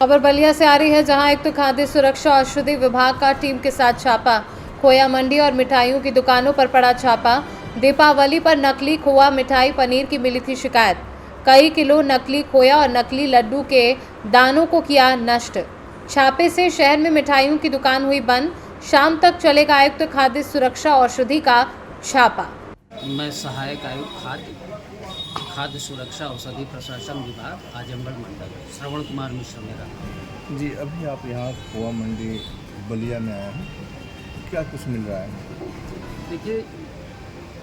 खबर बलिया से आ रही है, जहां एक तो खाद्य सुरक्षा और औषधि विभाग का टीम के साथ छापा। खोया मंडी और मिठाइयों की दुकानों पर पड़ा छापा। दीपावली पर नकली खोआ, मिठाई, पनीर की मिली थी शिकायत। कई किलो नकली खोया और नकली लड्डू के दानों को किया नष्ट। छापे से शहर में मिठाइयों की दुकान हुई बंद। शाम तक चलेगा आयुक्त खाद्य सुरक्षा औषधि का छापा। मैं सहायक आयुक्त खाद्य सुरक्षा औषधि प्रशासन विभाग आजमगढ़ मंडल, श्रवण कुमार मिश्र मेरा। जी, अभी आप यहाँ खोआ मंडी बलिया में आए हैं, क्या कुछ मिल रहा है? देखिए,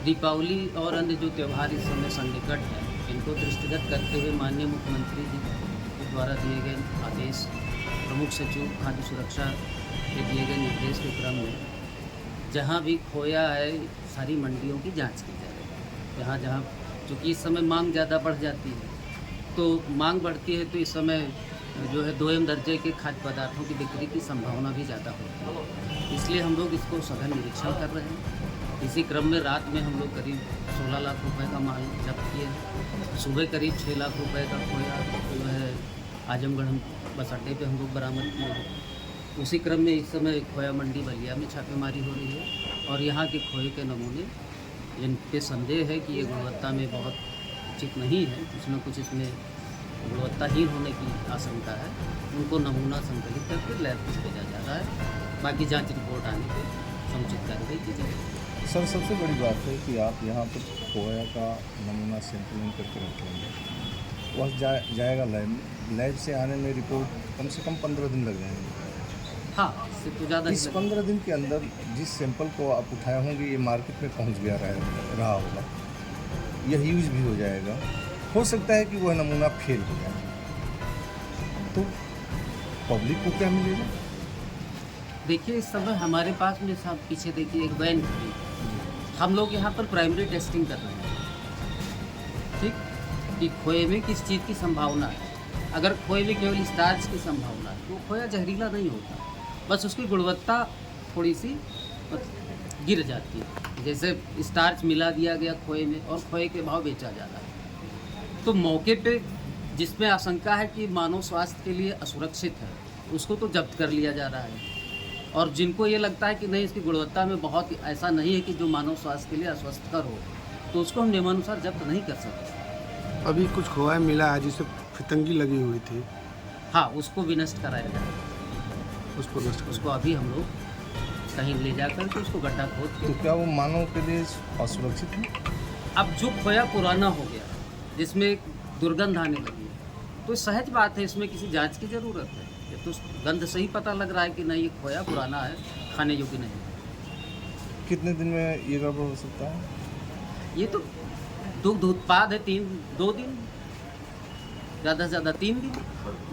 दीपावली और अन्य जो त्यौहार इस समय सन्निकट हैं, इनको दृष्टिगत करते हुए माननीय मुख्यमंत्री जी के द्वारा दिए गए आदेश, प्रमुख सचिव खाद्य सुरक्षा के दिए गए निर्देश के क्रम में जहाँ भी खोया है, सारी मंडियों की जांच की जाए। जहाँ चूँकि इस समय मांग ज़्यादा बढ़ जाती है, तो मांग बढ़ती है तो इस समय जो है दोयम दर्जे के खाद्य पदार्थों की बिक्री की संभावना भी ज़्यादा होती है। इसलिए हम लोग इसको सघन निरीक्षण कर रहे हैं। इसी क्रम में रात में हम लोग करीब 16 लाख रुपए का माल जब्त किए हैं। सुबह करीब 6 लाख रुपए का खोया जो है आजमगढ़ बस अड्डे पे हम लोग बरामद किए हैं। उसी क्रम में इस समय खोया मंडी बलिया में छापेमारी हो रही है और यहाँ के खोए के नमूने जिन पे संदेह है कि ये गुणवत्ता में बहुत उचित नहीं है, कुछ न कुछ इसमें गुणवत्ताहीन होने की आशंका है, उनको नमूना संकलित करके लैब को भेजा जा रहा है। बाकी जांच रिपोर्ट आने पर समुचित कार्रवाई की जाएगी। सर, सबसे बड़ी बात है कि आप यहाँ पर खोया का नमूना सैंपलिंग करके रखेंगे, वह जाएगा लैब से आने में रिपोर्ट कम से कम 15 दिन लग जाएंगे। हाँ, इससे तो ज़्यादा। इस 15 दिन के अंदर जिस सैंपल को आप उठाए होंगे, ये मार्केट में पहुँच गया रहा होगा, यह यूज भी हो जाएगा। हो सकता है कि वह नमूना फेल हो जाए, तो पब्लिक को क्या मिलेगा? देखिए, इस समय हमारे पास में साहब पीछे देखिए एक वैन खड़ी, हम लोग यहाँ पर प्राइमरी टेस्टिंग कर रहे हैं, ठीक, कि खोए में किस चीज़ की संभावना है। अगर खोए में केवल स्टार्च की संभावना है तो खोया जहरीला नहीं होता, बस उसकी गुणवत्ता थोड़ी सी गिर जाती है। जैसे स्टार्च मिला दिया गया खोए में और खोए के भाव बेचा जा रहा है, तो मौके पे जिसमें आशंका है कि मानव स्वास्थ्य के लिए असुरक्षित है, उसको तो जब्त कर लिया जा रहा है। और जिनको ये लगता है कि नहीं, इसकी गुणवत्ता में बहुत ऐसा नहीं है कि जो मानव स्वास्थ्य के लिए अस्वस्थकर हो, तो उसको हम नियमानुसार जब्त नहीं कर सकते। अभी कुछ खोया मिला है जिससे फितंगी लगी हुई थी। हाँ, उसको भी नष्ट कराया जाएगा। उसको अभी हम लोग कहीं ले जाकर के उसको गड्ढा खोद के। तो क्या वो मानव के लिए असुरक्षित है? अब जो खोया पुराना हो गया, जिसमें दुर्गंध आने लगी है, तो सहज बात है, इसमें किसी जांच की ज़रूरत है। ये तो गंध से ही पता लग रहा है कि नहीं, ये खोया पुराना है, खाने योग्य नहीं। कितने दिन में ये गड़बड़ हो सकता है? ये तो दुग्ध उत्पाद है, 2 दिन, ज़्यादा से ज़्यादा 3 दिन,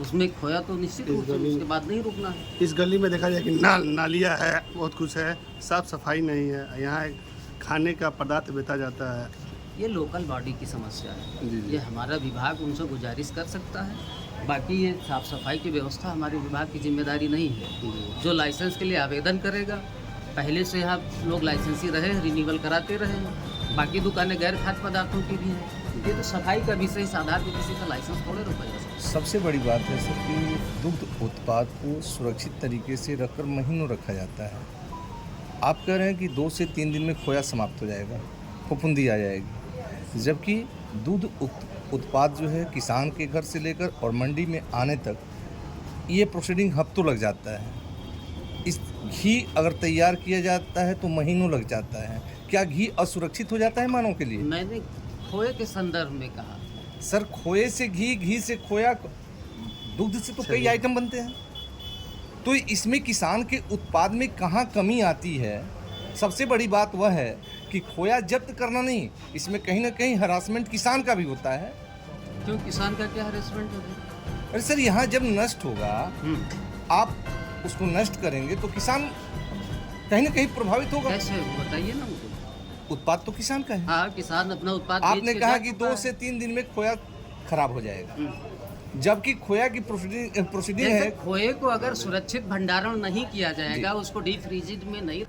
उसमें खोया तो निश्चित रूप से उसके बाद नहीं रुकना है। इस गली में देखा जाए कि नालियाँ है, बहुत कुछ है, साफ सफाई नहीं है, यहाँ खाने का पदार्थ बेचा जाता है। ये लोकल बॉडी की समस्या है। जी। ये हमारा विभाग उनसे गुजारिश कर सकता है, बाकी ये साफ़ सफाई की व्यवस्था हमारे विभाग की जिम्मेदारी नहीं है। जो लाइसेंस के लिए आवेदन करेगा, पहले से यहाँ लोग लाइसेंसी रहे, रिन्यूअल कराते रहे, बाकी दुकानें गैर खाद्य पदार्थों की भी हैं। ये तो सफाई का विषय, इस आधार पर किसी का लाइसेंस थोड़े रुपये। सबसे बड़ी बात है सर कि दुग्ध उत्पाद को सुरक्षित तरीके से रखकर महीनों रखा जाता है। आप कह रहे हैं कि 2 से 3 दिन में खोया समाप्त हो जाएगा, फफूंदी आ जाएगी, जबकि दूध उत्पाद जो है किसान के घर से लेकर और मंडी में आने तक ये प्रोसीडिंग हफ्तों लग जाता है। इस घी अगर तैयार किया जाता है तो महीनों लग जाता है। क्या घी असुरक्षित हो जाता है मानव के लिए? मैंने खोए के संदर्भ में कहा। सर, खोए से घी, घी से खोया, दूध से तो कई आइटम बनते हैं, तो इसमें किसान के उत्पाद में कहाँ कमी आती है? सबसे बड़ी बात वह है कि खोया जब्त करना नहीं, इसमें कहीं ना कहीं हरासमेंट किसान का भी होता है। क्यों, किसान का क्या हरासमेंट होगा? अरे सर, यहाँ जब नष्ट होगा, आप उसको नष्ट करेंगे तो किसान कहीं ना कहीं प्रभावित होगा। कैसे बताइए ना मुझे। उत्पाद तो किसान का है। हाँ, किसान अपना उत्पाद आपने कहा कि 2 से 3 दिन में खोया खराब हो जाएगा, जबकि खोया की प्रोसीडिंग है। खोए को अगर सुरक्षित भंडारण नहीं किया जाएगा, उसको डीप फ्रीजिंग में नहीं